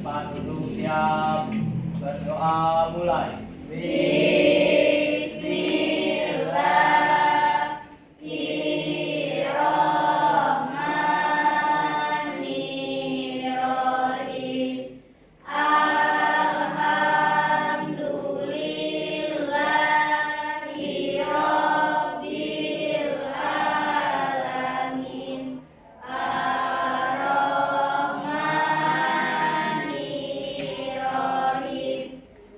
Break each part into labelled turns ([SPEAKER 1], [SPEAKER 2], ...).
[SPEAKER 1] Cepat duduk siap. Berdoa mulai.
[SPEAKER 2] Bismillahirrahmanirrahim. Alhamdulillahi Rabbil Alamin. Ar-Rahmanirrahim.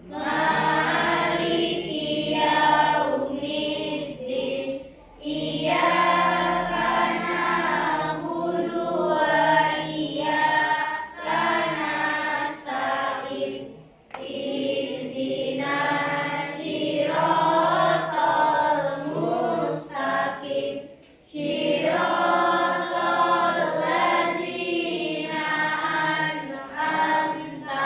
[SPEAKER 2] Maliki yaumiddin. Iyyaka na'budu wa iyyaka nasta'in. Ihdinas siratal mustaqim. Siratal ladzina an'amta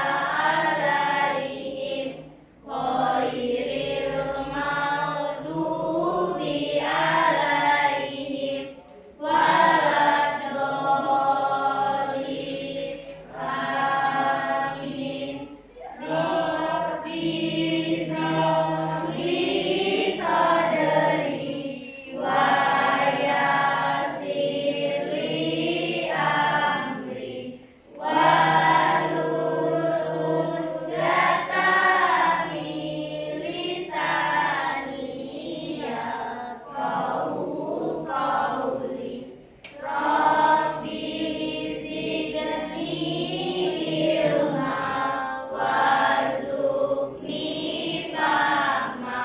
[SPEAKER 2] 'alaihim ghairil maghdubi 'alaihim waladdallin. Amin. Rabbi shrahli sadri wa yassir li amri wahlul 'uqdatam min lisani yafqahu qawli. Rabbi zidni ilma warzuqni fahma.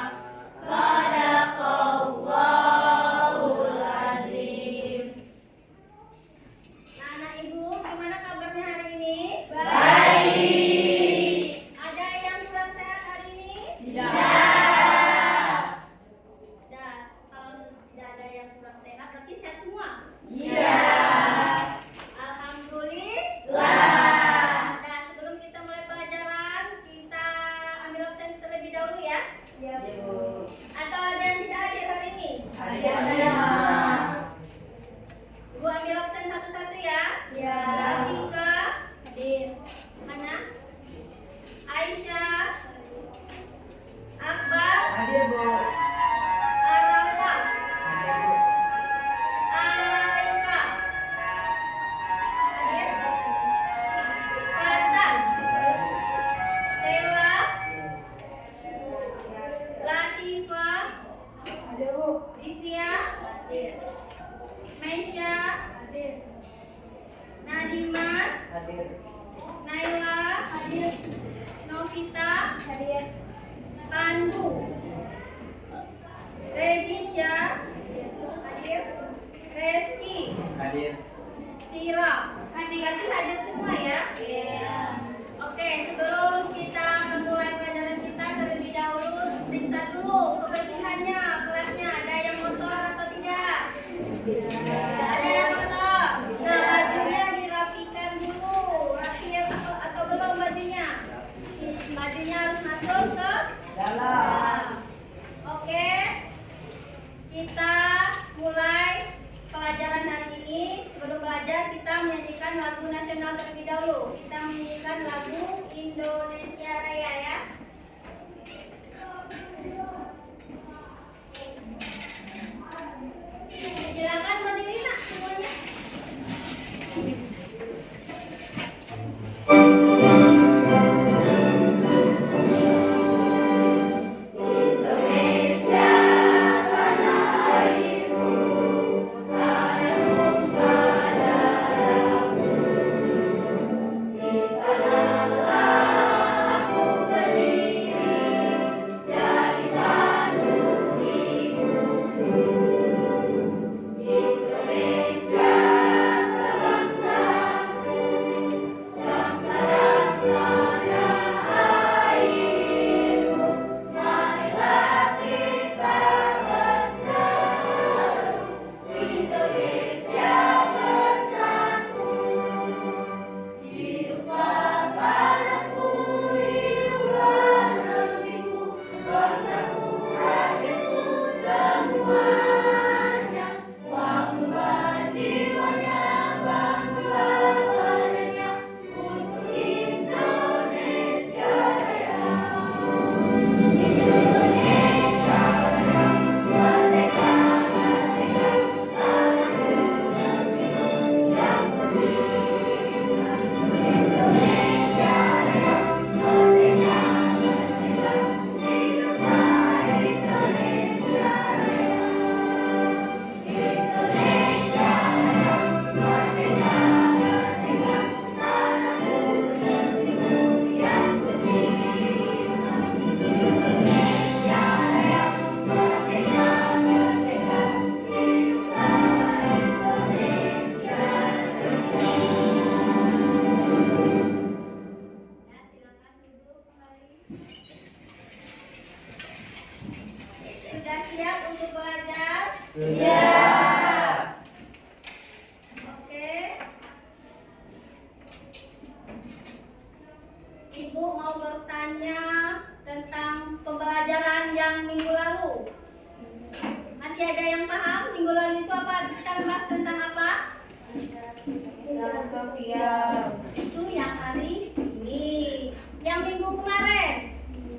[SPEAKER 2] Shadaqallahul azim.
[SPEAKER 3] Anak ibu, gimana kabarnya hari ini?
[SPEAKER 2] Baik.
[SPEAKER 3] Ada yang kurang sehat hari ini?
[SPEAKER 2] Tidak.
[SPEAKER 3] Dan kalau tidak ada yang kurang sehat, berarti sehat semua.
[SPEAKER 2] Iya.
[SPEAKER 3] Alhamdulillah. Nah, sebelum kita mulai pelajaran, kita ambil absen terlebih dahulu ya.
[SPEAKER 2] Iya, Bu.
[SPEAKER 3] Atau ada yang tidak hadir hari ini?
[SPEAKER 2] Ada semua.
[SPEAKER 3] Ibu ambil absen satu-satu ya.
[SPEAKER 2] Ya.
[SPEAKER 3] Rafika,
[SPEAKER 2] Hadir.
[SPEAKER 3] mana? Aisyah, Akbar,
[SPEAKER 1] Hadir, Bu.
[SPEAKER 3] Arafah,
[SPEAKER 1] Hadir, Bu.
[SPEAKER 3] Alika, hadir. Fatan, Tela, Latifah,
[SPEAKER 2] Hadir, Bu.
[SPEAKER 3] Livia,
[SPEAKER 2] Hadir.
[SPEAKER 3] Maisha,
[SPEAKER 2] Hadir.
[SPEAKER 3] Nadimas,
[SPEAKER 1] Hadir.
[SPEAKER 3] Naila,
[SPEAKER 2] Hadir.
[SPEAKER 3] Novita,
[SPEAKER 2] Hadir.
[SPEAKER 3] Pandu, Redisha, hadir. Reski,
[SPEAKER 1] Hadir.
[SPEAKER 3] Sira, berarti hadir semua ya.
[SPEAKER 2] Iya.
[SPEAKER 3] Oke, sebelum kita memulai pelajaran kita terlebih dahulu periksa dulu kebersihannya kelasnya. Ada yang kotor atau tidak? Ada yang kotor. Nah, bajunya dirapikan dulu. Rapi atau belum bajunya? Bajunya harus masuk ke dalam. Oke, kita mulai pelajaran hari ini. Sebelum belajar, kita menyanyikan lagu nasional terlebih dahulu. Kita
[SPEAKER 1] Siap.
[SPEAKER 3] Oke. Ibu mau bertanya tentang pembelajaran yang minggu lalu. Masih ada yang paham minggu lalu itu apa? Kita bahas tentang apa?
[SPEAKER 2] Interaksi sosial.
[SPEAKER 3] Itu yang hari ini. Yang minggu kemarin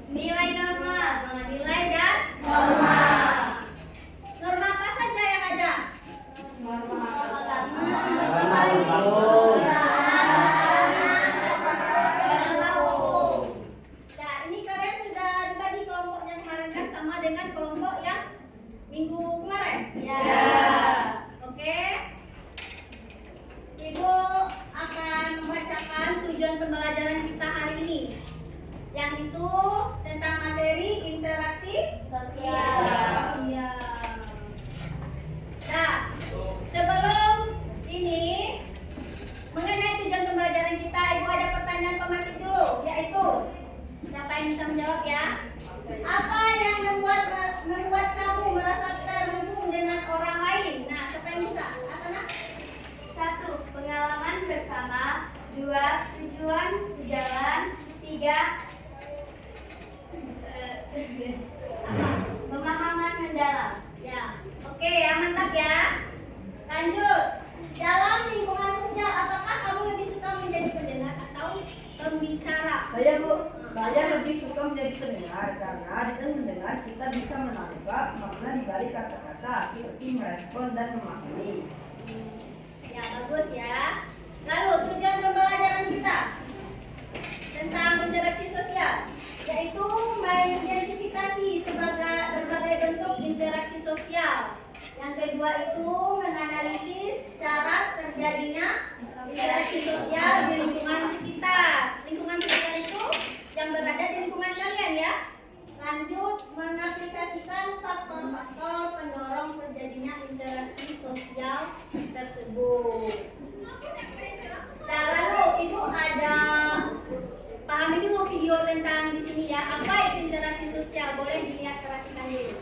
[SPEAKER 2] Nilai norma.
[SPEAKER 3] nilai dan
[SPEAKER 2] Norma.
[SPEAKER 3] norma apa saja yang ada?
[SPEAKER 2] Norma.
[SPEAKER 1] Norma rumus.
[SPEAKER 3] Nah, ini kalian sudah dibagi kelompoknya kemarin kan sama dengan kelompok yang minggu kemarin.
[SPEAKER 2] Ya.
[SPEAKER 3] Oke. Ibu akan membacakan tujuan pembelajaran kita hari ini. Yang itu tentang materi interaksi
[SPEAKER 2] Sosial.
[SPEAKER 3] Iya. Nah, sebelum ini mengenai tujuan pembelajaran kita, Ibu ada pertanyaan pematik dulu, yaitu siapa yang bisa menjawab ya? Apa yang membuat kamu merasa terhubung dengan orang lain? Nah, siapa yang bisa? Apa nak?
[SPEAKER 2] 1. Pengalaman bersama. 2. Tujuan sejalan. 3. Pemahaman mendalam.
[SPEAKER 3] Ya, oke ya, mantap ya. Lanjut. Dalam lingkungan sosial, apakah kamu lebih suka menjadi pendengar atau pembicara?
[SPEAKER 4] Saya Bu, saya lebih suka menjadi pendengar karena dengan mendengar kita bisa menangkap makna di balik kata-kata seperti merespon dan memahami.
[SPEAKER 3] Ya, bagus ya. Lalu tujuan pembelajaran kita tentang interaksi sosial, yaitu mengidentifikasi sebagai berbagai bentuk interaksi sosial. Yang kedua itu menganalisis syarat terjadinya interaksi sosial di lingkungan sekitar. Lingkungan sekitar itu yang berada di lingkungan kalian ya. Lanjut, mengaplikasikan faktor-faktor pendorong terjadinya interaksi sosial tersebut. Nah, lalu ibu ada pahami dulu video tentang di sini ya. Apa itu interaksi sosial? Boleh dilihat, perhatikan dulu.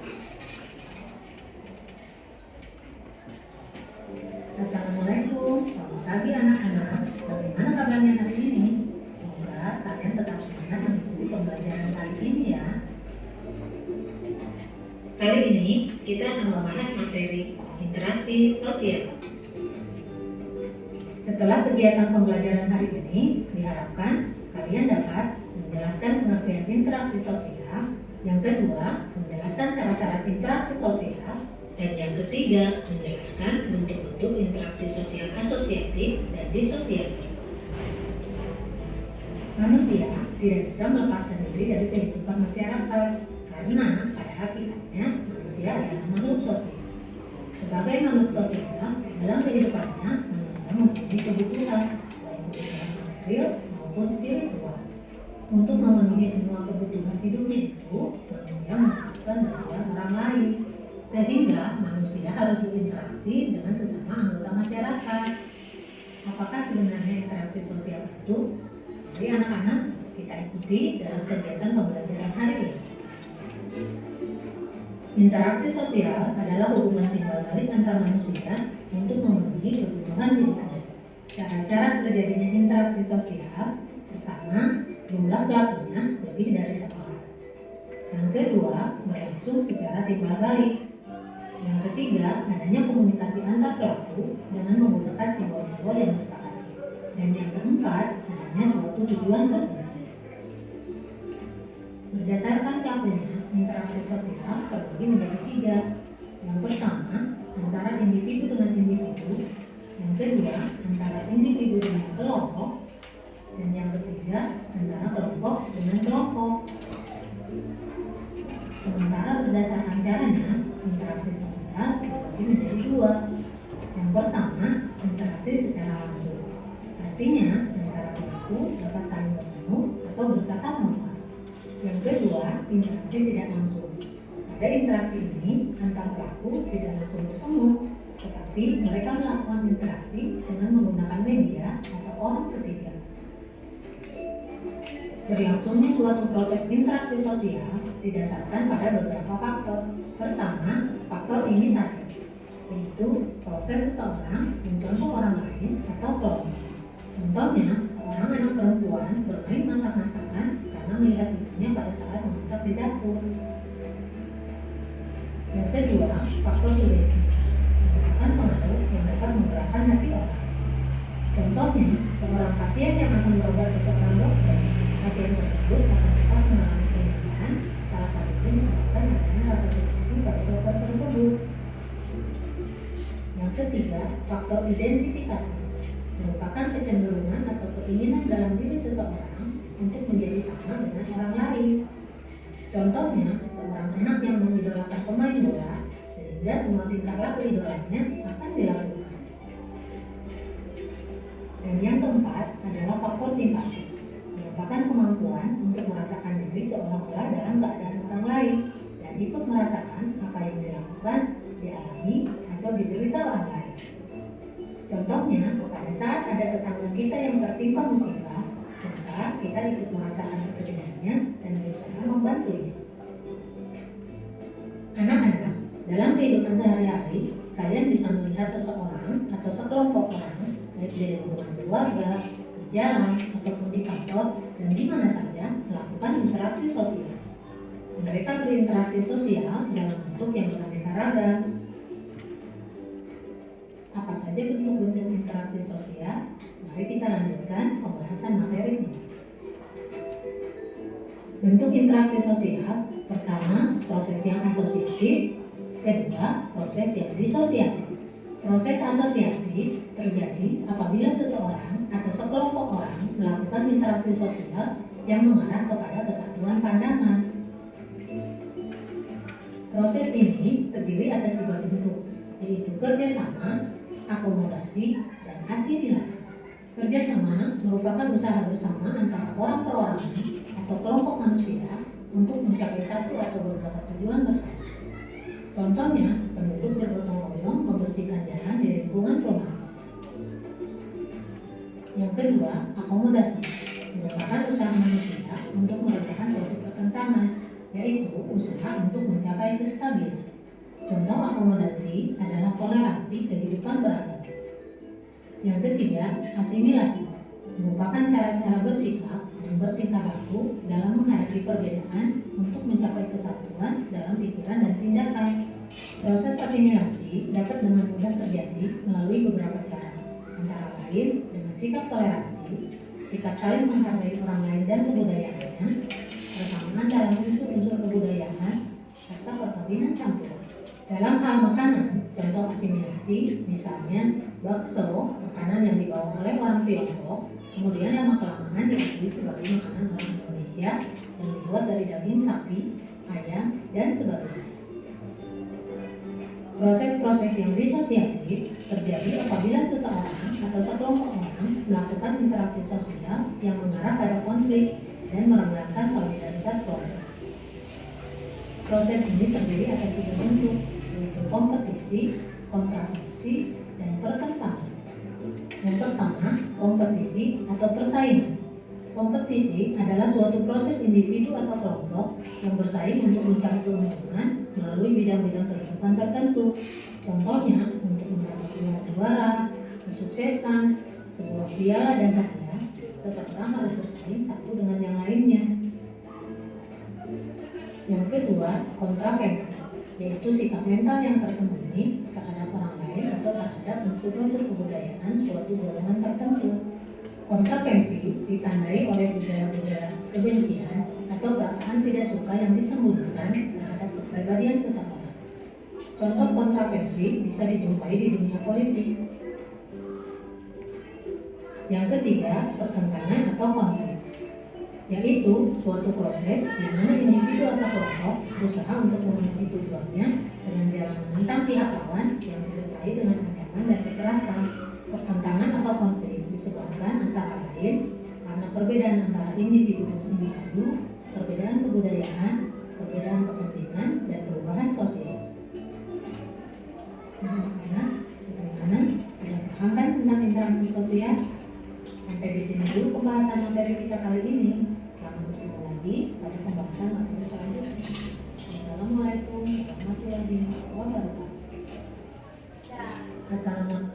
[SPEAKER 5] Assalamualaikum, selamat pagi anak-anak. Bagaimana kabarnya hari ini? Semoga kalian tetap semangat mengikuti pembelajaran kali ini ya. Kali ini kita akan membahas materi interaksi sosial. Setelah kegiatan pembelajaran hari ini, diharapkan kalian dapat menjelaskan pengertian interaksi sosial. Yang kedua, menjelaskan syarat-syarat interaksi sosial. Dan yang ketiga, menjelaskan bentuk-bentuk interaksi sosial asosiatif dan disosiatif. Manusia tidak bisa melepaskan diri dari kehidupan masyarakat karena pada hakikatnya manusia adalah makhluk sosial. Sebagai makhluk sosial, dalam kehidupannya manusia mempunyai kebutuhan, baik kebutuhan material maupun spiritual. Untuk memenuhi semua kebutuhan hidupnya itu, manusia membutuhkan bantuan orang lain. Sehingga manusia harus berinteraksi dengan sesama anggota masyarakat. Apakah sebenarnya interaksi sosial itu? Jadi anak-anak, kita ikuti dalam kegiatan pembelajaran hari ini. Interaksi sosial adalah hubungan timbal balik antar manusia untuk memenuhi kebutuhan hidupnya. Cara-cara terjadinya interaksi sosial, pertama, jumlah pelakunya lebih dari seorang. Yang kedua, berlangsung secara timbal balik. Yang ketiga, adanya komunikasi antar pelaku dengan menggunakan simbol-simbol yang disepakati. Dan yang keempat, adanya suatu tujuan tertentu. Berdasarkan pelakunya, interaksi sosial terbagi menjadi 3. Yang pertama, antara individu dengan individu. Yang kedua, antara individu dengan kelompok. Dan yang ketiga, antara kelompok dengan kelompok. Sementara berdasarkan caranya, interaksi sosial terbagi menjadi 2. Yang pertama, interaksi secara langsung. Artinya, antara pelaku dapat saling bertemu atau bertatap muka. Yang kedua, interaksi tidak langsung. Pada interaksi ini, antar pelaku tidak langsung bertemu, tetapi mereka melakukan interaksi dengan menggunakan media atau orang ketiga. Berlangsungnya suatu proses interaksi sosial didasarkan pada beberapa faktor. Pertama, faktor imitasi. yaitu proses seseorang mencontoh orang lain atau kelompok. Contohnya, seorang anak perempuan bermain masak-masakan karena melihat ibunya pada saat memasak di dapur. Yang kedua, faktor sugesti merupakan pengaruh yang dapat menggerakkan hati orang. Contohnya, seorang pasien yang akan berobat ke seorang dokter, pasien tersebut akan dapat mengalami penyakit, salah satunya disebabkan adanya rasa sugesti pada dokter tersebut. Yang ketiga, faktor identifikasi merupakan kecenderungan atau keinginan dalam diri seseorang untuk menjadi sama dengan orang lain. Contohnya, seorang anak yang mengidolakan pemain bola sehingga semua tingkah laku idolanya akan dilakukan. Dan yang keempat adalah faktor simpati, merupakan kemampuan untuk merasakan diri seolah-olah dalam keadaan orang lain dan ikut merasakan apa yang dilakukan, dialami, atau diderita orang lain. Contohnya, pada saat ada tetangga kita yang tertimpa musibah, maka kita ikut merasakan kesedihannya dan berusaha membantunya. Anak-anak, dalam kehidupan sehari-hari, kalian bisa melihat seseorang atau sekelompok orang, baik di lingkungan keluarga, di jalan, ataupun di kantor, dan di mana saja melakukan interaksi sosial. Mereka berinteraksi sosial dalam bentuk yang beraneka ragam. Apa saja bentuk-bentuk interaksi sosial? Mari kita lanjutkan pembahasan materinya. Bentuk interaksi sosial, pertama, proses yang asosiatif, kedua, proses yang disosiatif. Proses asosiasi terjadi apabila seseorang atau sekelompok orang melakukan interaksi sosial yang mengarah kepada kesatuan pandangan. Proses ini terdiri atas 3 bentuk, yaitu kerjasama, akomodasi, dan asimilasi. Kerjasama merupakan usaha bersama antara orang perorangan atau kelompok manusia untuk mencapai satu atau beberapa tujuan bersama. Contohnya, penduduk bergotong royong membersihkan jalan di lingkungan rumah. Yang kedua, akomodasi merupakan usaha manusia untuk meredakan suatu pertentangan, yaitu usaha untuk mencapai kestabilan. Contoh akomodasi adalah toleransi kehidupan beragama. Yang ketiga, asimilasi merupakan cara-cara bersikap dan bertingkah laku dalam menghadapi perbedaan untuk mencapai kesatuan dalam pikiran dan tindakan. Proses asimilasi dapat dengan mudah terjadi melalui beberapa cara, antara lain dengan sikap toleransi, sikap saling menghargai orang lain dan kebudayaannya, persamaan dalam unsur-unsur kebudayaan, serta perkawinan campur. Dalam hal makanan, contoh asimilasi misalnya bakso, makanan yang dibawa oleh orang Tiongkok, kemudian lama-kelamaan diakui sebagai makanan orang Indonesia yang dibuat dari daging sapi, ayam, dan sebagainya. Proses-proses yang disosiatif terjadi apabila seseorang atau sekelompok orang melakukan interaksi sosial yang mengarah pada konflik dan merenggangkan solidaritas keluarga. Proses ini terdiri atas 3 bentuk, yaitu kompetisi, kontravensi, dan pertentangan. Yang pertama, kompetisi atau persaingan. Kompetisi adalah suatu proses individu atau kelompok yang bersaing untuk mencari keuntungan melalui bidang-bidang kehidupan tertentu. Contohnya, untuk mendapat gelar juara, kesuksesan, sebuah piala dan hadiah, seseorang harus bersaing satu dengan yang lainnya. Yang kedua, kontravensi, yaitu sikap mental yang tersembunyi terhadap orang lain atau terhadap unsur-unsur kebudayaan suatu golongan tertentu. Kontravensi ditandai oleh gejala-gejala kebencian atau perasaan tidak suka yang disembunyikan terhadap kepribadian seseorang. Contoh kontravensi bisa dijumpai di dunia politik. Yang ketiga, pertentangan atau konflik, yaitu suatu proses di mana individu atau kelompok berusaha untuk memenuhi tujuannya dengan jalan menentang pihak lawan yang disertai dengan ancaman dan kekerasan. Pertentangan atau konflik disebabkan antara lain karena perbedaan antara individu dengan individu, perbedaan kebudayaan, perbedaan kepentingan, dan perubahan sosial. Nah, bagaimana? Sudah paham kan tentang interaksi sosial? Sampai di sini dulu pembahasan materi kita kali ini. Selamat bertemu lagi pada pembahasan materi selanjutnya. Wassalamualaikum warahmatullahi wabarakatuh. Assalamualaikum.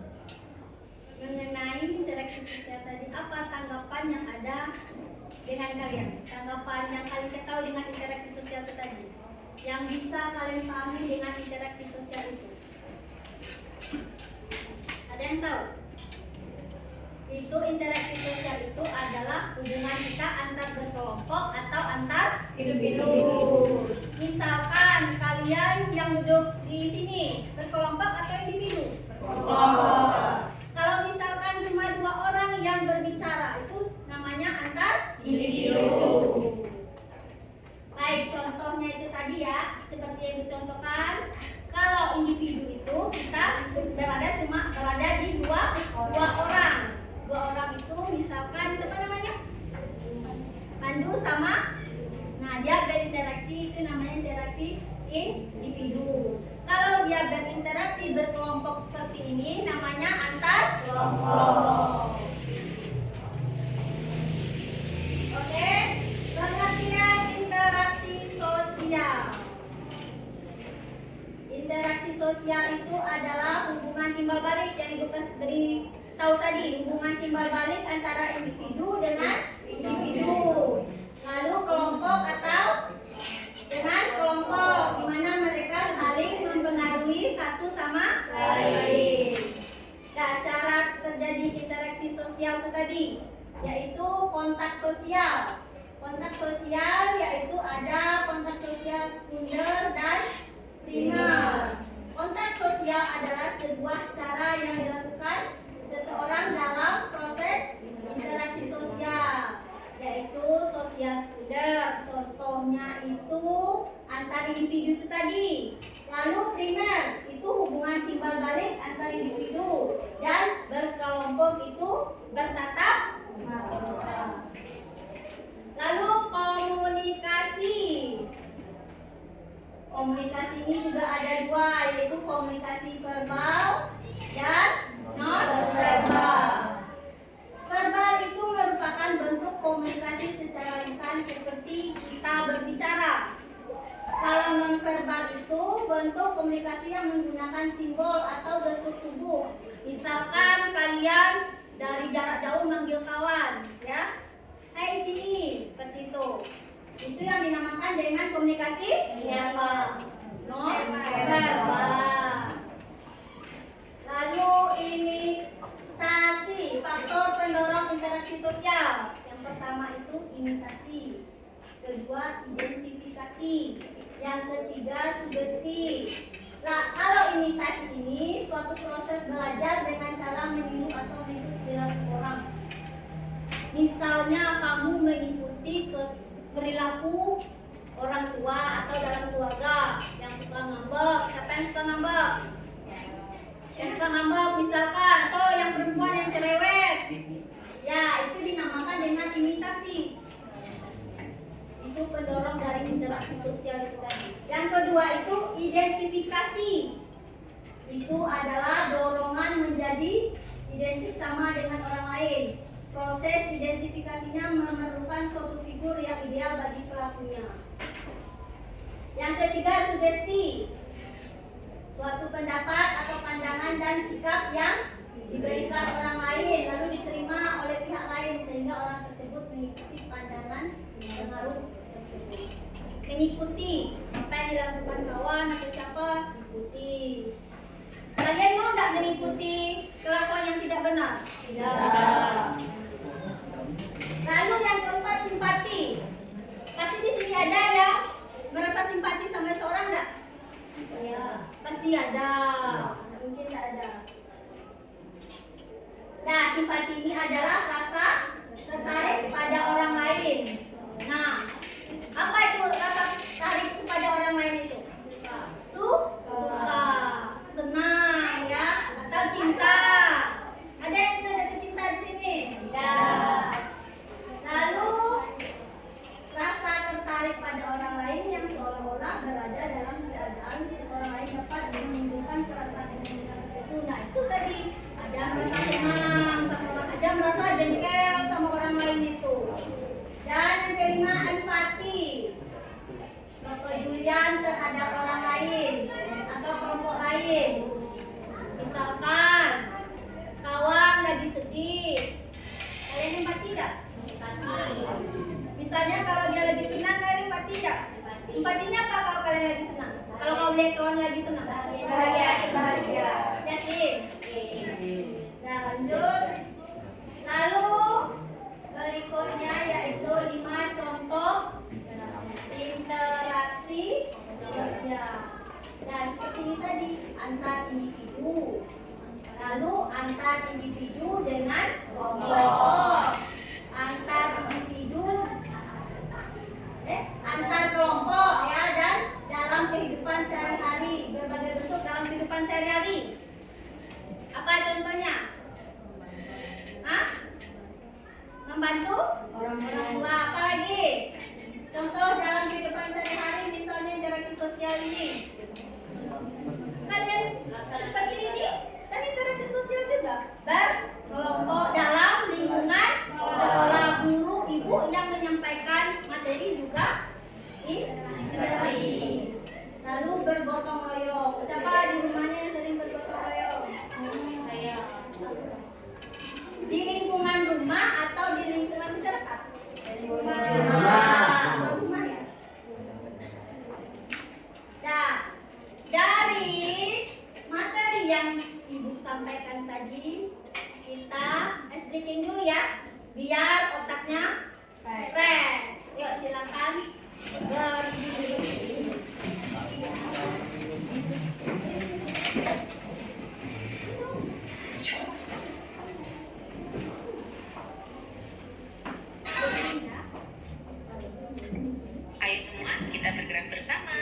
[SPEAKER 3] Mengenai interaksi sosial tadi, apa tanggapan yang ada dengan kalian? Tanggapan yang kalian ketahui dengan interaksi sosial itu tadi, yang bisa kalian pahami dengan interaksi sosial itu. Ada yang tahu? Itu interaksi sosial itu adalah hubungan kita antar berkelompok atau antar individu. Misalkan kalian yang duduk di sini berkelompok atau individu? Berkelompok. Kalau misalkan cuma 2 orang yang berbicara, itu namanya antar individu. Baik, contohnya itu tadi ya, seperti yang dicontohkan. Kalau individu itu kita berada di dua orang. 2 orang itu misalkan siapa namanya? Pandu sama. Nah, dia berinteraksi, itu namanya interaksi individu. Kalau dia berinteraksi berkelompok seperti ini namanya antar kelompok. Oke, pengertian interaksi sosial. Interaksi sosial itu adalah hubungan timbal balik yang tahu tadi, hubungan timbal balik antara individu dengan individu. Lalu kelompok atau dengan kelompok, di mana mereka saling mempengaruhi satu sama lain. Nah, syarat terjadi interaksi sosial itu tadi, yaitu kontak sosial. Kontak sosial yaitu ada kontak sosial sekunder dan primer. Kontak sosial adalah sebuah cara yang dilakukan seseorang dalam proses interaksi sosial, yaitu sosial sekunder. Contohnya itu antar individu itu tadi. Lalu primer itu hubungan timbal balik antar individu, dan berkelompok itu bertatap muka. Lalu komunikasi. Komunikasi ini juga ada 2, yaitu komunikasi verbal dan non-verbal. Verbal itu merupakan bentuk komunikasi secara lisan seperti kita berbicara. Kalau non-verbal itu bentuk komunikasi yang menggunakan simbol atau gestur tubuh. Misalkan kalian dari jarak jauh manggil kawan, ya, hai sini, seperti itu. Itu yang dinamakan dengan komunikasi non-verbal. Lalu imitasi, faktor pendorong interaksi sosial. Yang pertama itu imitasi, kedua identifikasi, yang ketiga sugesti. Nah, kalau imitasi ini suatu proses belajar dengan cara meniru atau mengikuti perilaku orang. Misalnya kamu mengikuti perilaku orang tua atau dalam keluarga yang suka ngambek. Siapa yang suka ngambek? Yang suka ngambek misalkan, atau yang perempuan yang cerewet, ya itu dinamakan dengan imitasi. Itu pendorong dari interaksi sosial itu tadi. Yang kedua itu identifikasi. Itu adalah dorongan menjadi identik sama dengan orang lain. Proses identifikasinya memerlukan suatu figur yang ideal bagi pelakunya. Yang ketiga sugesti. Suatu pendapat atau pandangan dan sikap yang diberikan orang lain lalu diterima oleh pihak lain sehingga orang tersebut mengikuti pandangan pengaruh tersebut. Mengikuti apa yang dilakukan kawan atau siapa, ikuti. Kalian mau tidak mengikuti kelakuan yang tidak benar? Tidak. Lalu yang keempat simpati. Pasti di sini ada ya merasa simpati sama seorang enggak? Ya, pasti ada. Mungkin tidak ada. Nah, simpati ini adalah rasa tertarik pada orang lain. Nah, apa itu rasa tertarik kepada orang lain itu? Suka, senang ya, atau cinta. Ada yang sudah jatuh cinta di sini? Tidak. Lalu Misalnya kalau dia lagi senang, kalian empati nggak? Empatinya apa kalau kalian lagi senang? Kalau kau lihat kawan lagi senang?
[SPEAKER 2] Bahagia.
[SPEAKER 3] Yakin? Nah, lanjut. Lalu berikutnya yaitu 5 contoh interaksi sosial. Dan seperti ini tadi, antar individu. Lalu antar individu dengan kelompok. Antar individu, antar kelompok ya, dan dalam kehidupan sehari-hari, berbagai bentuk dalam kehidupan sehari-hari. Apa contohnya? Hah? Membantu orang tua. Apa lagi? Contoh dalam kehidupan sehari-hari, misalnya interaksi sosial ini. Kalian seperti ini, kan interaksi sosial juga. Berkelompok dalam lingkungan sekolah, guru, ibu yang menyampaikan materi juga interaksi. Lalu bergotong royong. Siapa di rumahnya yang sering bergotong royong? Saya. Di lingkungan rumah atau di lingkungan masyarakat? Rumah ya. Nah, dari materi yang ibu sampaikan tadi, kita breaking dulu ya, biar otaknya fresh. Yuk silakan.
[SPEAKER 6] Ayo semua kita bergerak bersama.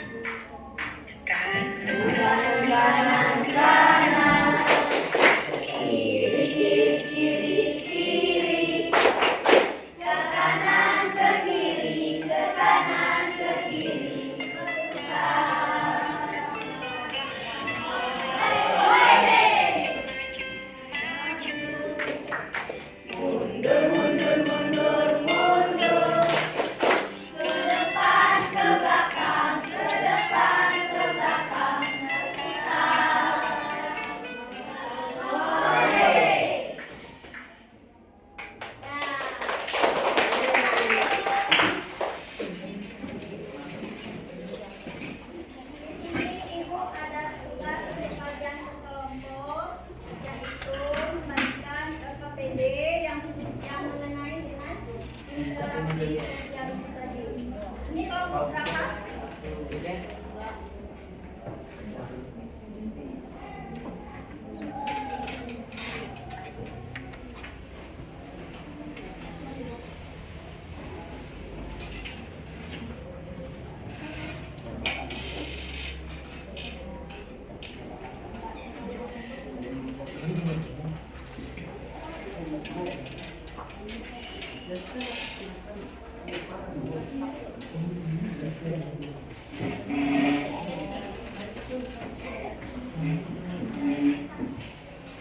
[SPEAKER 6] Ini kelompok berapa?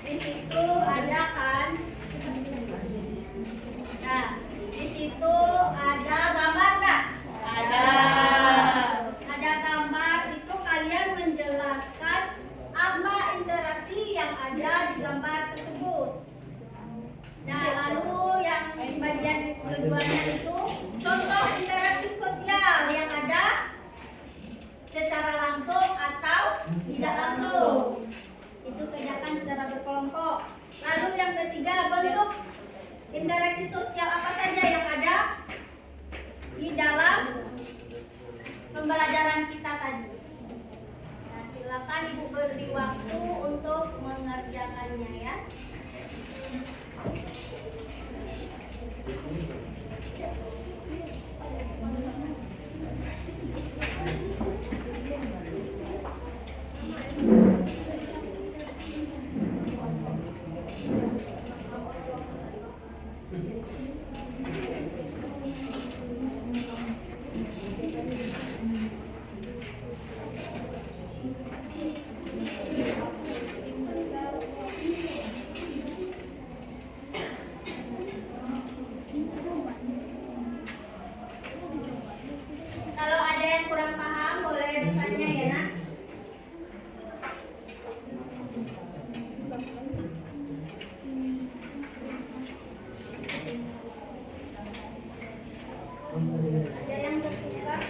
[SPEAKER 6] Di situ ada kan? Nah, di situ ada gambar nggak? Ada gambar, itu kalian menjelaskan apa interaksi yang ada di gambar tersebut. Nah, lalu yang bagian keduanya itu contoh interaksi sosial yang ada secara langsung atau tidak langsung. Itu kerjakan secara berkelompok. Lalu yang ketiga, bentuk interaksi sosial apa saja yang ada di dalam pembelajaran kita tadi. Nah, silakan Ibu beri waktu untuk mengerjakannya ya.
[SPEAKER 3] Ada yang tertukar?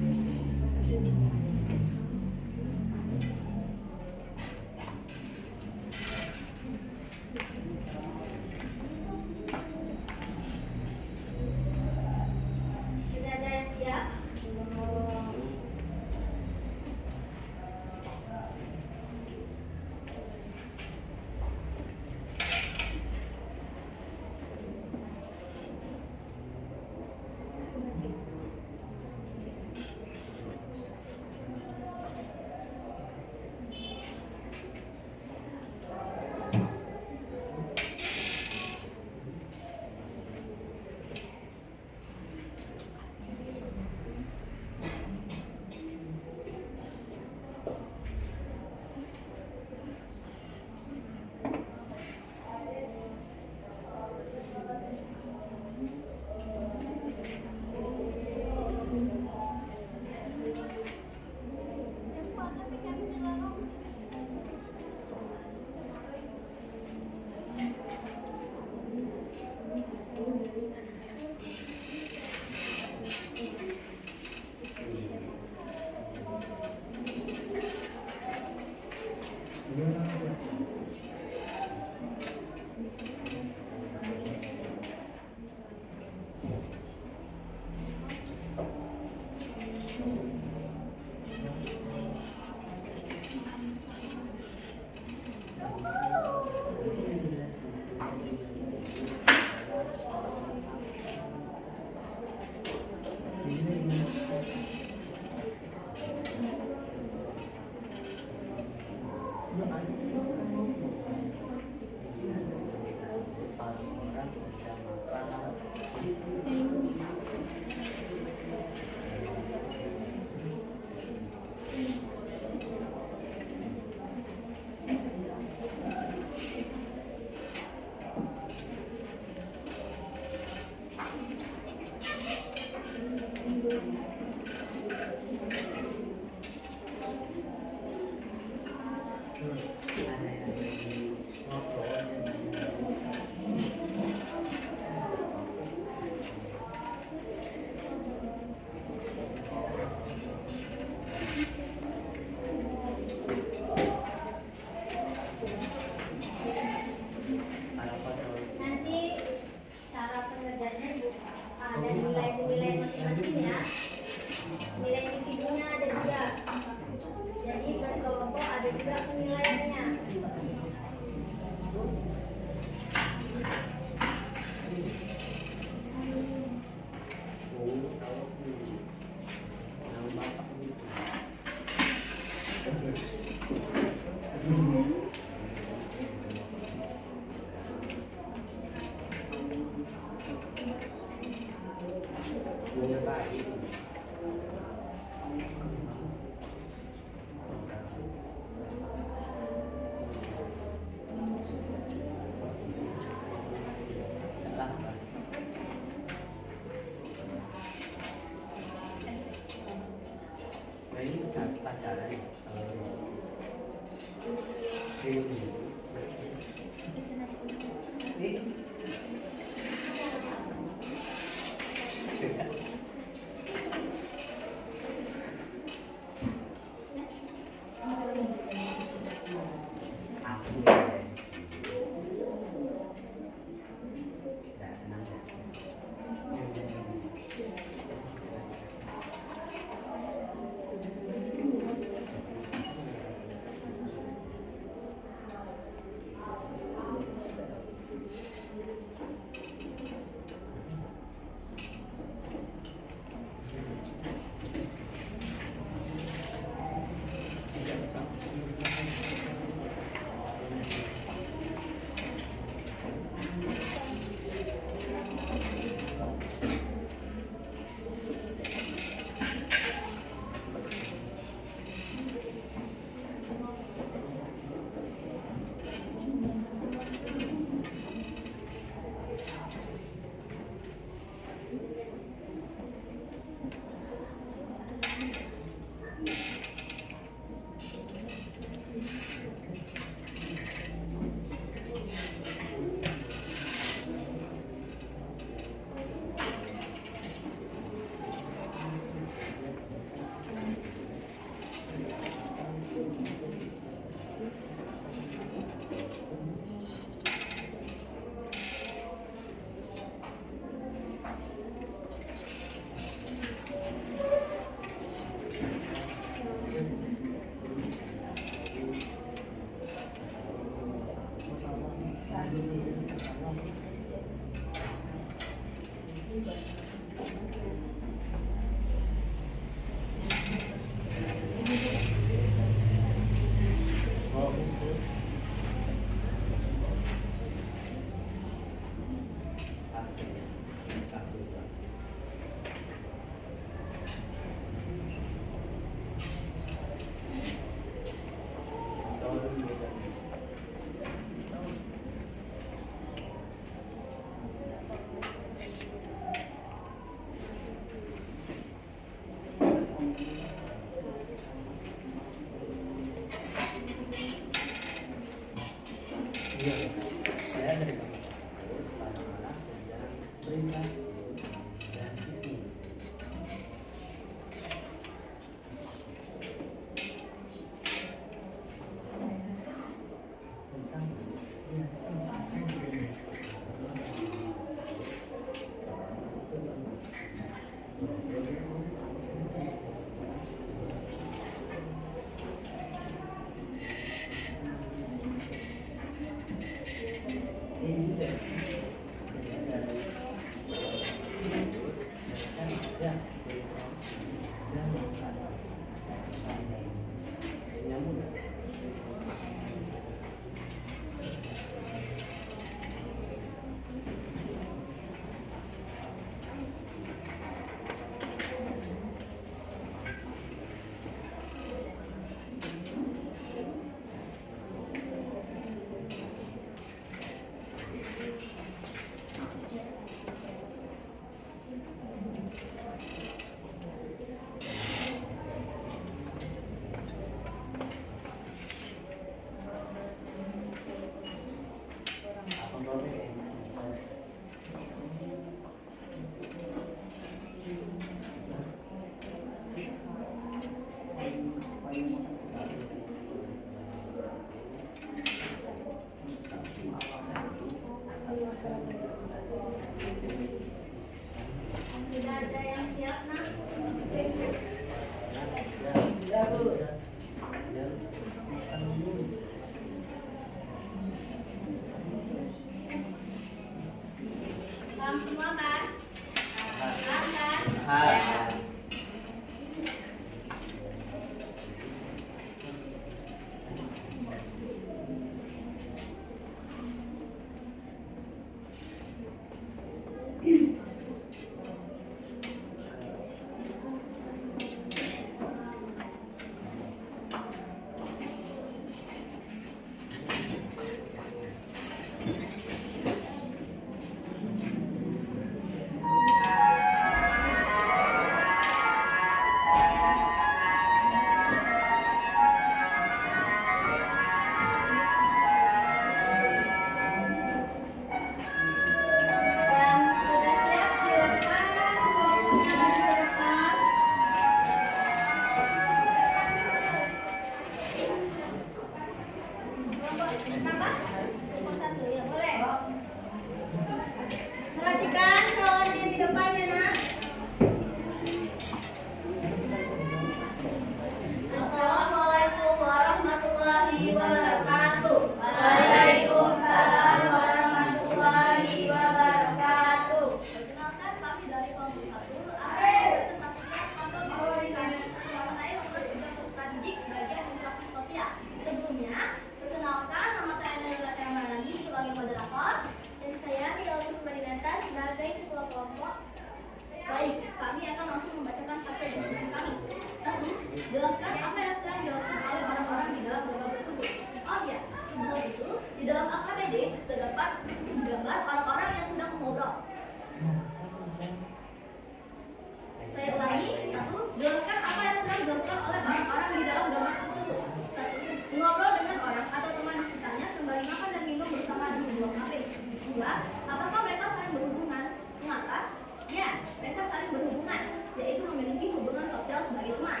[SPEAKER 2] sebagai teman.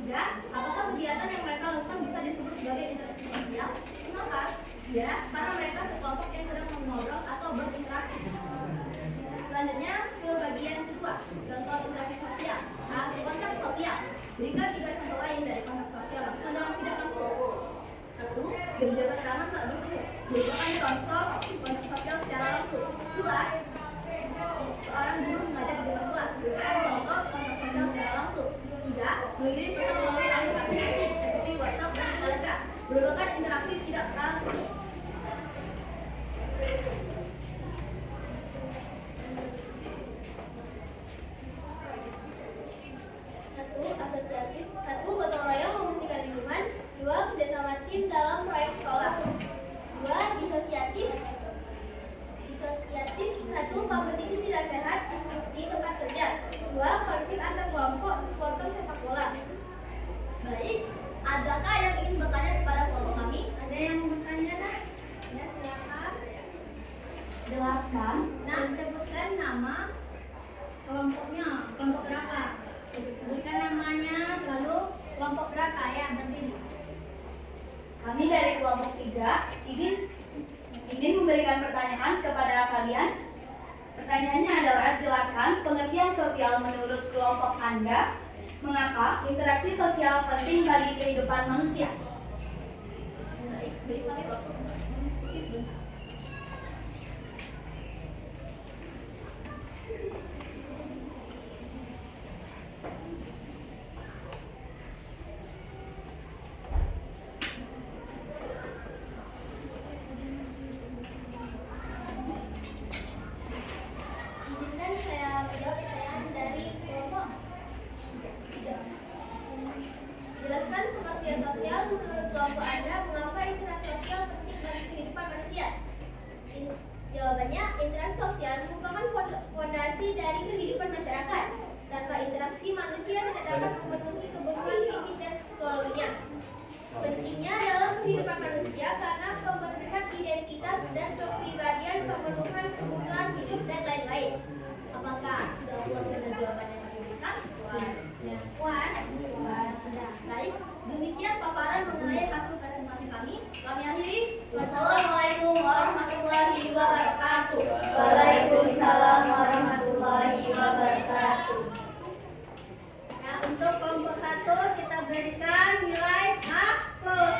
[SPEAKER 2] 3. Apakah kegiatan yang mereka lakukan bisa disebut sebagai interaksi sosial? Mengapa? Ya, karena mereka sekelompok yang sedang mengobrol atau berinteraksi. Selanjutnya ke bagian kedua, contoh interaksi sosial. Konsep sosial. Berikan 3 contoh lain dari konsep sosial langsung dan tidak langsung. 1. Berjabat tangan saat bertemu. Merupakan contoh konsep sosial secara langsung. 2. Seorang guru mengajar di depan kelas. Merupakan contoh konsep sosial secara langsung. 3. Mengirim pesan melalui aplikasi chatting seperti WhatsApp dan Telegram. Merupakan interaksi tidak langsung.
[SPEAKER 6] Asosiatif. 1. Gotong royong membersihkan lingkungan. 2. Kerjasama tim dalam proyek sekolah. 2. Disosiatif. 1. Kompetisi tidak sehat di tempat kerja. 2. Konflik antar kelompok supporter sepak bola.
[SPEAKER 2] Baik, adakah yang ingin bertanya kepada kelompok kami?
[SPEAKER 6] Ada yang mau bertanya, nak? Ya, silakan.
[SPEAKER 2] Jelaskan.
[SPEAKER 6] Nah, sebutkan nama kelompoknya, kelompok berapa? Sebutkan namanya, lalu kelompok berapa ya, nanti.
[SPEAKER 2] Kami dari kelompok 3 ingin memberikan pertanyaan kepada kalian. Pertanyaannya adalah jelaskan pengertian sosial menurut kelompok Anda. Mengapa interaksi sosial penting bagi kehidupan manusia? Baik, beri kami waktu untuk berdiskusi sebentar.
[SPEAKER 6] Izinkan saya menjawab pertanyaan dari kelompok. Jelaskan pengertian sosial menurut kelompok Anda. Mengapa interaksi sosial penting bagi kehidupan manusia? Jawabannya, interaksi sosial merupakan fondasi dari kehidupan masyarakat. Tanpa interaksi, manusia tidak dapat memenuhi kebutuhan fisik dan psikologinya. Pentingnya dalam kehidupan manusia karena pembentukan identitas dan kepribadian, pemenuhan kebutuhan hidup, dan lain-lain. Apakah sudah puas dengan jawaban yang kami berikan? Puas. Puas. Baik, demikian paparan mengenai hasil presentasi kami. Kami akhiri. Wassalamualaikum warahmatullahi wabarakatuh.
[SPEAKER 2] Waalaikumsalam warahmatullahi wabarakatuh.
[SPEAKER 6] Nah, untuk kelompok 1 kita berikan nilai upload.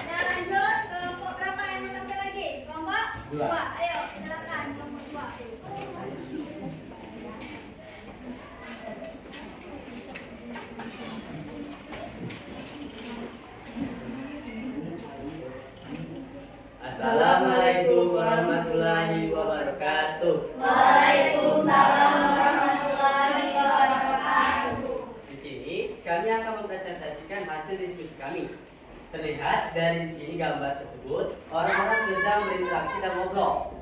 [SPEAKER 6] Nah, lanjut kelompok berapa yang mau tampil lagi? Kelompok 2. Ayo, silakan kelompok 2.
[SPEAKER 1] Assalamualaikum warahmatullahi wabarakatuh.
[SPEAKER 2] Waalaikumsalam warahmatullahi wabarakatuh.
[SPEAKER 1] Di sini kami akan mempresentasikan hasil diskusi kami. Terlihat dari sini gambar tersebut, orang-orang sedang berinteraksi dan ngobrol.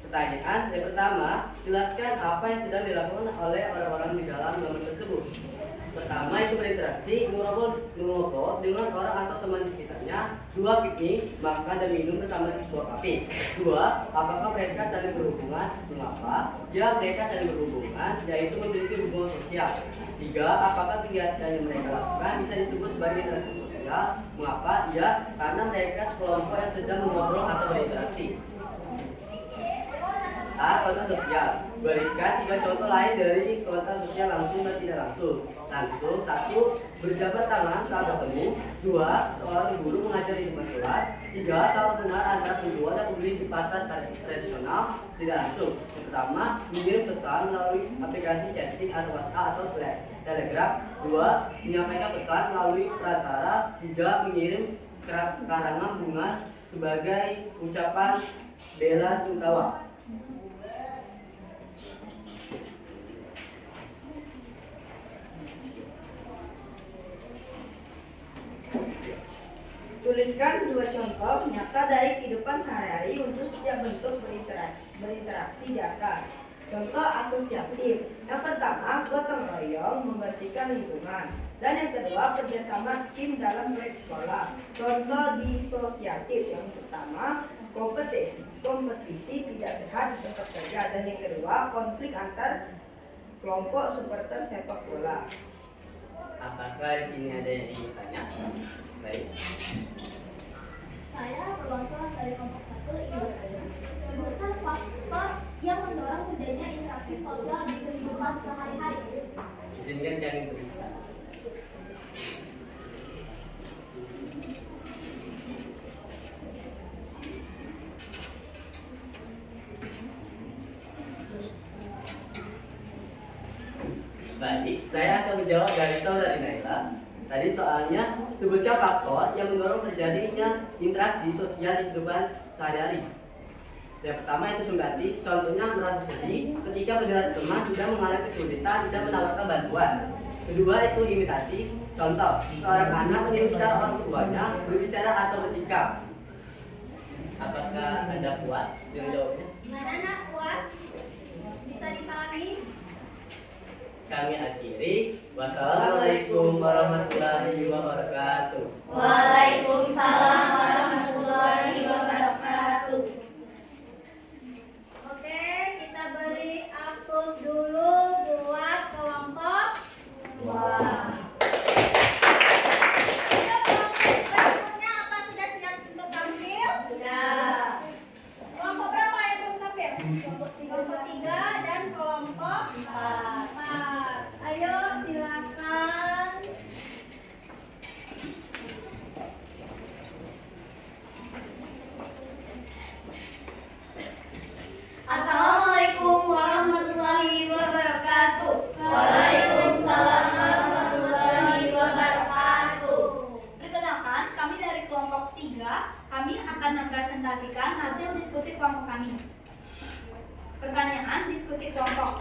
[SPEAKER 1] Pertanyaan yang pertama, jelaskan apa yang sedang dilakukan oleh orang-orang di dalam gambar tersebut. Pertama itu berinteraksi, ngobrol dengan orang atau teman di sekitarnya. 2. Piknik, makan dan minum bersama di sebuah kafe. 2. Apakah mereka saling berhubungan? Mengapa? Ya, mereka saling berhubungan, yaitu memiliki hubungan sosial. 3. Apakah kegiatan yang mereka lakukan bisa disebut sebagai interaksi sosial? Mengapa? Ya, karena mereka sekelompok yang sedang mengobrol atau berinteraksi. A. Kontak sosial. Berikan 3 contoh lain dari kontak sosial langsung dan tidak langsung. Langsung, 1. Berjabat tangan saat bertemu. 2. Seorang guru mengajar di depan kelas. 3. Tahu benar antara penjual dan pembeli di pasar tradisional. Tidak langsung. Yang pertama, mengirim pesan melalui aplikasi chatting atau WhatsApp atau Telegram. 2. Menyampaikan pesan melalui perantara. 3. Mengirim karangan bunga sebagai ucapan bela sungkawa.
[SPEAKER 4] Tuliskan 2 contoh nyata dari kehidupan sehari-hari untuk setiap bentuk berinteraksi data. Contoh asosiatif. Yang pertama, gotong royong membersihkan lingkungan. Dan yang kedua, kerjasama tim dalam proyek sekolah. Contoh disosiatif. Yang pertama, kompetisi tidak sehat di tempat kerja. Dan yang kedua, konflik antar kelompok supporter sepak bola.
[SPEAKER 1] Apakah di sini ada yang ingin tanya? Baik.
[SPEAKER 2] Saya perwakilan dari kelompok 1 ingin bertanya. Sebutkan faktor yang mendorong terjadinya interaksi sosial di kehidupan sehari-hari.
[SPEAKER 1] Izinkan kami berdiskusi. Baik, saya akan menjawab dari saudari Naila. Tadi soalnya sebutkan faktor yang mendorong terjadinya interaksi sosial di kehidupan sehari-hari. Yang pertama itu simpati, contohnya merasa sedih ketika mendengar teman sudah mengalami kesulitan dan menawarkan bantuan. Kedua itu imitasi, contoh seorang anak meniru cara orang tuanya berbicara atau bersikap. Apakah Anda puas dengan jawabnya?
[SPEAKER 6] Anak-anak puas? Bisa dipahami?
[SPEAKER 1] Kami akhiri. Wassalamualaikum warahmatullahi wabarakatuh.
[SPEAKER 2] Waalaikumsalam warahmatullahi wabarakatuh.
[SPEAKER 6] Oke, kita beri aplaus dulu buat kelompok.
[SPEAKER 2] Wah.
[SPEAKER 6] Ayo, kelompok berikutnya apa sudah siap untuk tampil?
[SPEAKER 2] Sudah.
[SPEAKER 6] Kelompok berapa yang belum tampil? Kelompok 3 dan kelompok 4. Ayo silakan.
[SPEAKER 2] Assalamualaikum warahmatullahi wabarakatuh. Waalaikumsalam warahmatullahi wabarakatuh.
[SPEAKER 6] Perkenalkan, kami dari kelompok 3. Kami akan mempresentasikan hasil diskusi kelompok kami. Pertanyaan diskusi kelompok.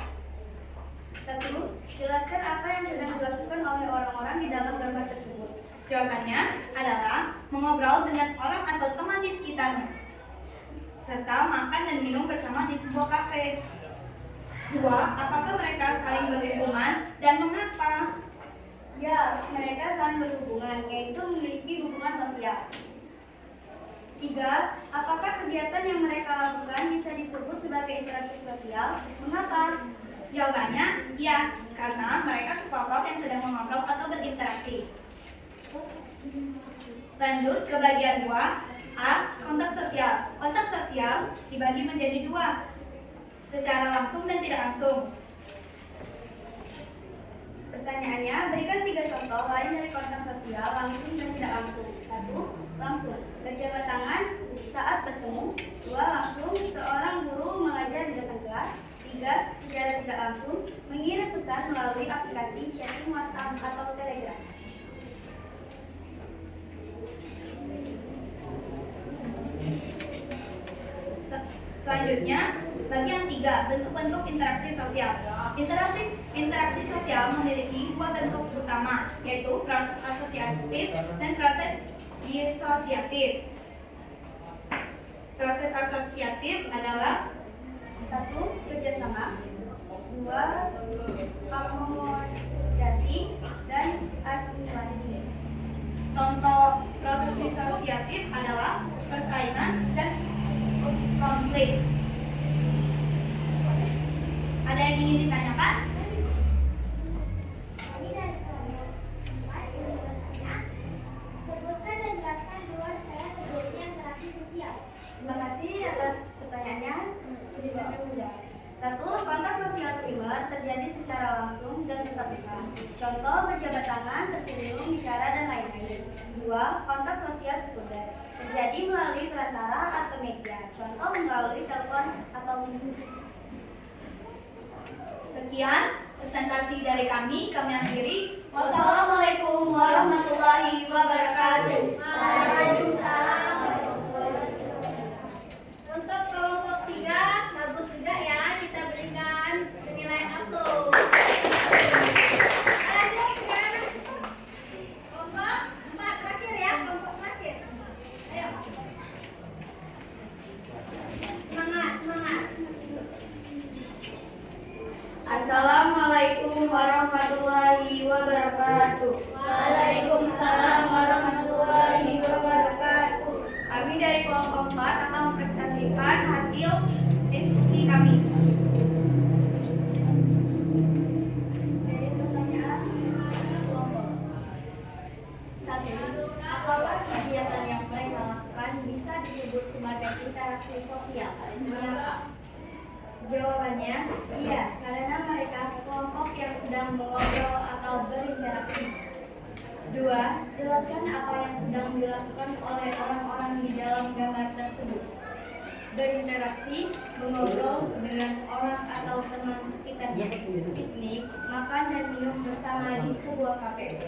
[SPEAKER 6] 1. Jelaskan apa yang sedang dilakukan oleh orang-orang di dalam gambar tersebut. Jawabannya adalah mengobrol dengan orang atau teman di sekitarnya, serta makan dan minum bersama di sebuah kafe. 2. Apakah mereka saling berhubungan dan mengapa?
[SPEAKER 2] Ya, mereka saling berhubungan, yaitu memiliki hubungan sosial. 3. Apakah kegiatan yang mereka lakukan bisa disebut sebagai interaksi sosial? Mengapa?
[SPEAKER 6] Jawabannya iya, karena mereka sekelompok yang sedang mengobrol atau berinteraksi. Lanjut ke bagian 2. A. Kontak sosial. Kontak sosial dibagi menjadi 2, secara langsung dan tidak langsung.
[SPEAKER 2] Pertanyaannya, berikan 3 contoh lain dari kontak sosial langsung dan tidak langsung. 1. Langsung, berjabat tangan saat bertemu. 2. Langsung, seorang guru mengajar di depan kelas. 3. Secara tidak langsung, mengirim pesan melalui aplikasi chatting WhatsApp atau Telegram.
[SPEAKER 6] Selanjutnya, bagian 3, bentuk-bentuk interaksi sosial. Interaksi sosial memiliki 2 bentuk utama, yaitu proses asosiatif dan proses disosiatif. Proses asosiatif adalah
[SPEAKER 2] 1. Kerjasama. 2. Akomodasi dan asimilasi.
[SPEAKER 6] contoh proses disosiatif adalah persaingan dan konflik. Ada yang ingin ditanyakan?
[SPEAKER 2] Kami dari kelompok 4 ingin bertanya, sebutkan dan jelaskan dua cara terjadinya interaksi sosial. Terima kasih atas pertanyaannya. Silakan menjawab. 1. Kontak sosial primer terjadi secara langsung dan tetap muka. Contoh berjabat tangan, tersenyum, bicara, dan lain-lain. 2. Kontak sosial sekunder terjadi melalui perantara atau media. Contoh melalui telepon atau musik.
[SPEAKER 6] Sekian presentasi dari kami akhiri.
[SPEAKER 2] Wassalamualaikum warahmatullahi wabarakatuh.
[SPEAKER 6] Untuk kelompok 3, bagus juga ya, kita berikan nilai aplaus. Lanjut sekarang kelompok 4 terakhir ya, kelompok terakhir. Ayo. Semangat, semangat.
[SPEAKER 2] Assalamualaikum warahmatullahi wabarakatuh. Waalaikumsalam warahmatullahi wabarakatuh. Kami dari kelompok 4 akan mempresentasikan hasil diskusi kami. Jawabannya iya, karena mereka sekelompok yang sedang mengobrol atau berinteraksi. 2. Jelaskan apa yang sedang dilakukan oleh orang-orang di dalam gambar tersebut. Berinteraksi, mengobrol dengan orang atau teman sekitarnya, piknik, makan dan minum bersama di sebuah kafe.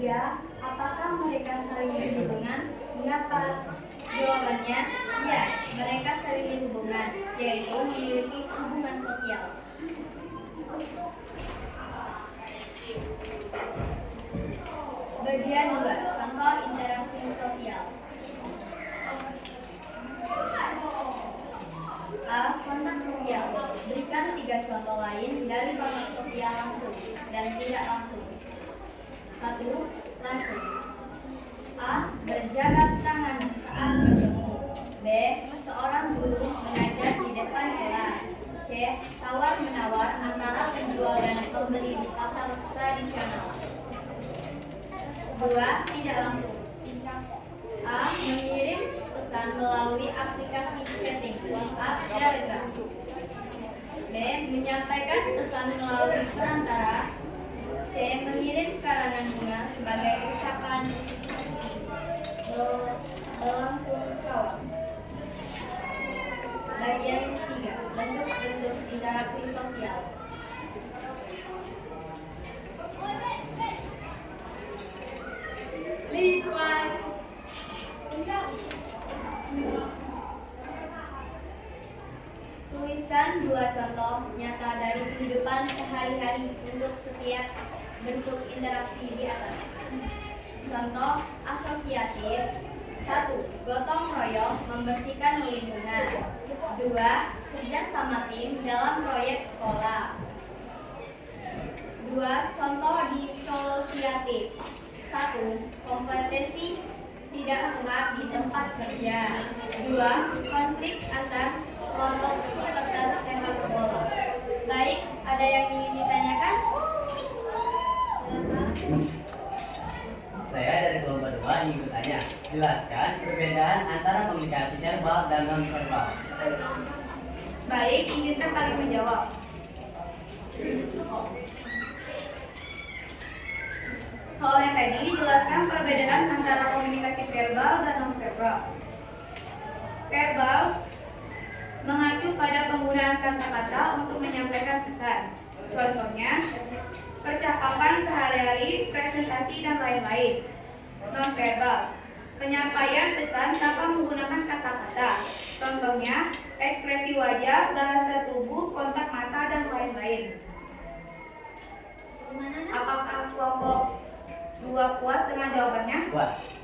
[SPEAKER 2] 3. Apakah mereka saling berhubungan? Mengapa? Jawabannya, ya, mereka saling berhubungan, yaitu memiliki hubungan sosial. Bagian 2. Contoh interaksi sosial. A. Kontak sosial. Berikan 3 contoh lain dari kontak sosial langsung dan tidak langsung. 1. Langsung. A. Berjabat tangan saat bertemu. B. Seorang guru mengajar di depan kelas. C. Tawar-menawar antara penjual dan pembeli di pasar tradisional. 2. Tidak langsung. A. Mengirim pesan melalui aplikasi chatting, WhatsApp, Telegram. B. Menyampaikan pesan melalui perantara. C. Mengirim karangan bunga sebagai ucapan langsung kawan. Bagian 3. Bentuk-bentuk interaksi sosial. Tuliskan 2 contoh nyata dari kehidupan sehari-hari untuk setiap bentuk interaksi di atas. Contoh asosiatif. 1. Gotong royong membersihkan lingkungan. 2. Kerja sama tim dalam proyek sekolah. 2. Contoh disosiatif. 1. Kompetensi tidak sehat di tempat kerja. 2. Konflik antar kelompok peserta sepak bola. Baik, ada yang ingin ditanyakan?
[SPEAKER 1] Saya dari kelompok 2 ingin bertanya. Jelaskan perbedaan antara komunikasi verbal dan non-verbal.
[SPEAKER 2] Baik, izinkan kami menjawab. Soalnya tadi jelaskan perbedaan antara komunikasi verbal dan non-verbal. Verbal mengacu pada penggunaan kata-kata untuk menyampaikan pesan. Contohnya, percakapan sehari-hari, presentasi, dan lain-lain. Non-verbal, penyampaian pesan tanpa menggunakan kata-kata. Contohnya, ekspresi wajah, bahasa tubuh, kontak mata, dan lain-lain. Apakah kelompok 2 puas dengan jawabannya?
[SPEAKER 1] Puas.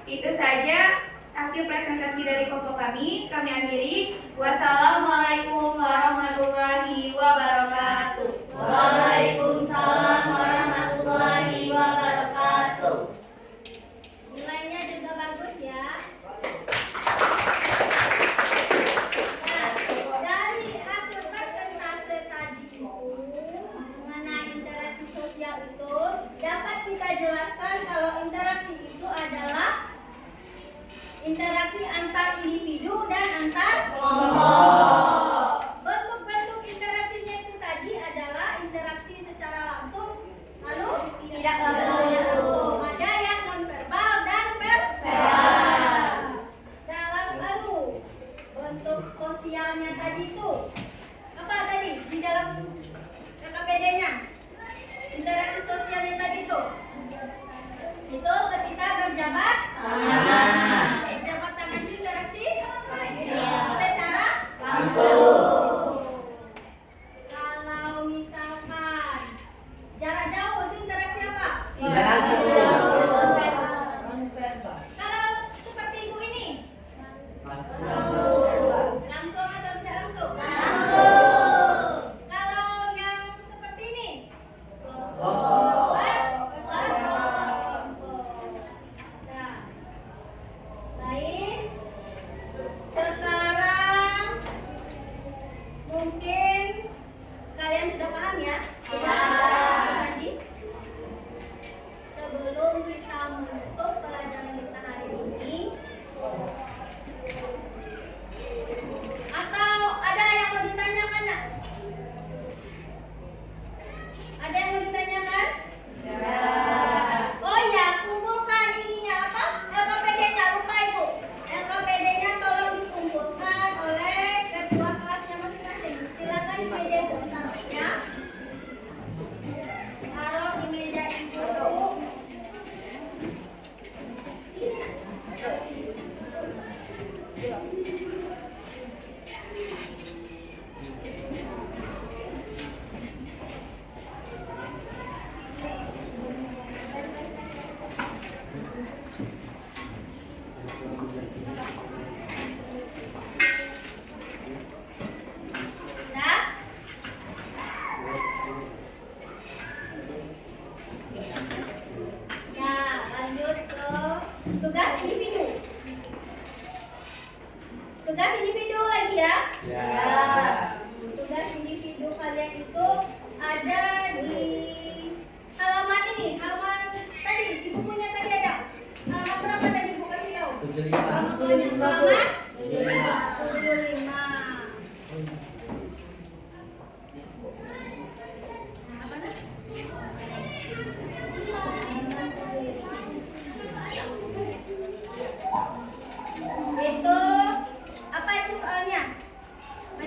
[SPEAKER 2] Itu saja hasil presentasi dari kelompok kami. Kami akhiri. Wassalamualaikum warahmatullahi wabarakatuh. Waalaikumsalam warahmatullahi wabarakatuh.
[SPEAKER 6] Nilainya juga bagus ya. Nah, dari hasil persentase tadi itu mengenai interaksi sosial itu dapat kita jelaskan kalau interaksi itu adalah interaksi antar individu dan antar kelompok. Bentuk-bentuk interaksinya itu tadi adalah interaksi secara langsung, lalu
[SPEAKER 2] Tidak langsung.
[SPEAKER 6] ada yang nonverbal dan verbal. Lalu bentuk sosialnya tadi itu apa tadi di dalam KKPD-nya? Interaksi sosialnya tadi itu ketika berjabat berjabat tangan itu interaksi secara langsung. Kalau misalkan jarak jauh itu interaksi apa?
[SPEAKER 1] Tidak langsung.
[SPEAKER 6] Kalau seperti ibu ini
[SPEAKER 1] Langsung.
[SPEAKER 6] langsung atau tidak langsung? Kalau yang seperti ini
[SPEAKER 1] Oh.
[SPEAKER 6] Nah,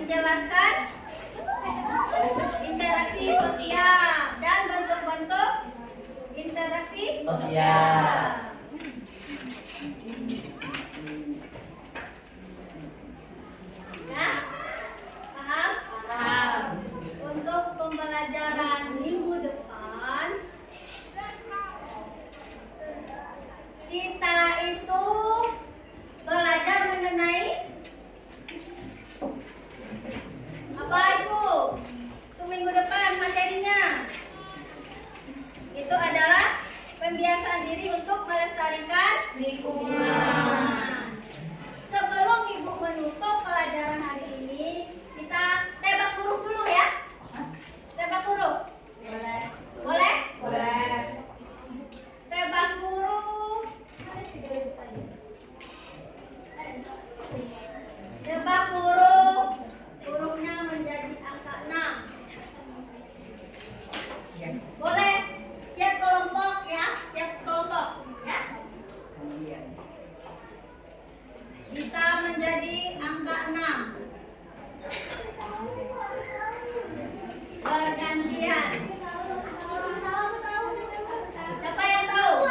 [SPEAKER 3] menjelaskan interaksi sosial dan bentuk-bentuk interaksi sosial. Ya? Paham?
[SPEAKER 2] Paham.
[SPEAKER 3] Untuk pembelajaran minggu depan, kita itu belajar mengenai apa itu? Untuk minggu depan materinya itu adalah pembiasaan diri untuk melestarikan lingkungan. Sebelum ibu menutup pelajaran hari ini, kita tebak huruf dulu ya. Tebak huruf. Boleh? Boleh?
[SPEAKER 2] Boleh.
[SPEAKER 3] Tebak huruf. Tebak huruf. Hurufnya menjadi angka 6. Boleh? Tiap kelompok ya, tiap kelompok ya. Bisa menjadi angka 6. Bergantian. Siapa yang tahu?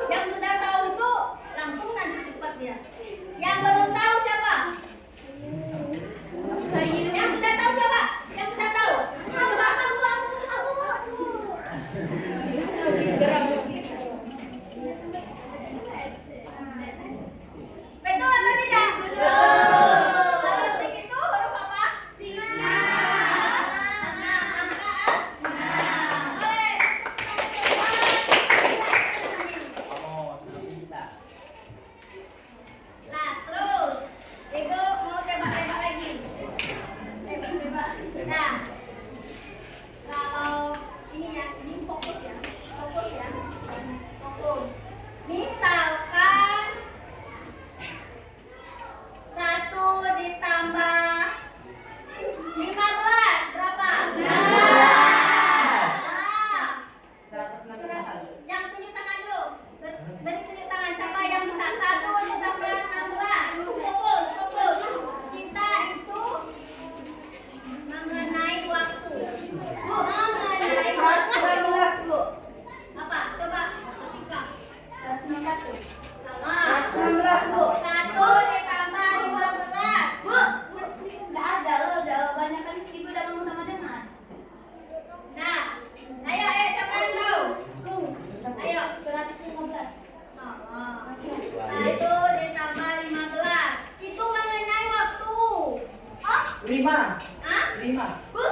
[SPEAKER 3] Yang sudah tahu itu langsung nanti cepat dia. Yang belum tahu siapa? Yang sudah tahu siapa? Yang sudah tahu? Coba. Betul atau tidak? Kalau sing itu huruf apa? Boleh. Nah, terus Ibu mau tebak-tebak lagi. Tebak-tebak. Nah, kalau ini ya, ini fokus ya. Fokus ya. Fokus. Misalkan 1 ditambah 15 berapa?
[SPEAKER 1] 116.
[SPEAKER 3] Yang tunjuk tangan dulu. Beri tunjuk tangan siapa yang bisa 1 ditambah 16. Fokus, fokus. Kita itu mengenai waktu. Mengenai waktu.
[SPEAKER 4] 119 Bu.
[SPEAKER 3] Apa? Coba ketika.
[SPEAKER 2] 161.
[SPEAKER 3] Sama.
[SPEAKER 4] 119 Bu.
[SPEAKER 3] 1 ditambah 15.
[SPEAKER 2] Bu, nggak ada loh jawabannya kan ibu udah ngomong sama dengan.
[SPEAKER 3] Nah, ayo siapa yang tahu? Ayo.
[SPEAKER 2] 115.
[SPEAKER 3] Sama. 1 ditambah 15. Itu mengenai waktu. Oh,
[SPEAKER 4] 5.
[SPEAKER 3] hah?
[SPEAKER 4] 5.
[SPEAKER 3] Bu,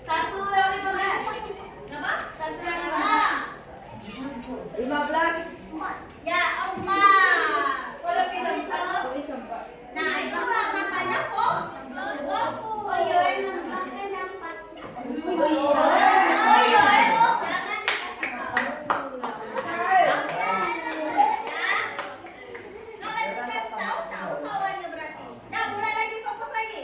[SPEAKER 2] 1 yang 15.
[SPEAKER 3] Kenapa?
[SPEAKER 2] 1 yang 15.
[SPEAKER 4] 15.
[SPEAKER 3] Ya, 4.
[SPEAKER 2] Kalau bisa
[SPEAKER 4] Bisa Pak.
[SPEAKER 3] Nah, itu makanya fokus.
[SPEAKER 2] Oh iya, yang 16 kan yang 4.
[SPEAKER 4] Oh iya.
[SPEAKER 2] Oh iya.
[SPEAKER 3] Jangan dikasih tahu. Kalau ibu kasih tahu aja berarti. Nah, mulai lagi, fokus lagi.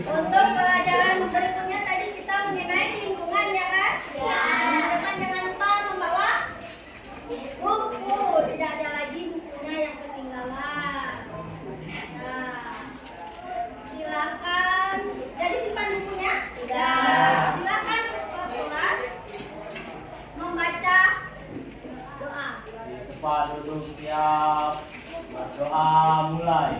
[SPEAKER 3] Untuk pelajaran berikutnya tadi kita mengenai lingkungan ya kan? Teman-teman jangan lupa membawa buku, tidak ada lagi bukunya yang ketinggalan. Nah, silakan. Jadi simpan bukunya? Silakan ke kelas membaca doa.
[SPEAKER 7] Di tempat duduk siap. Berdoa mulai.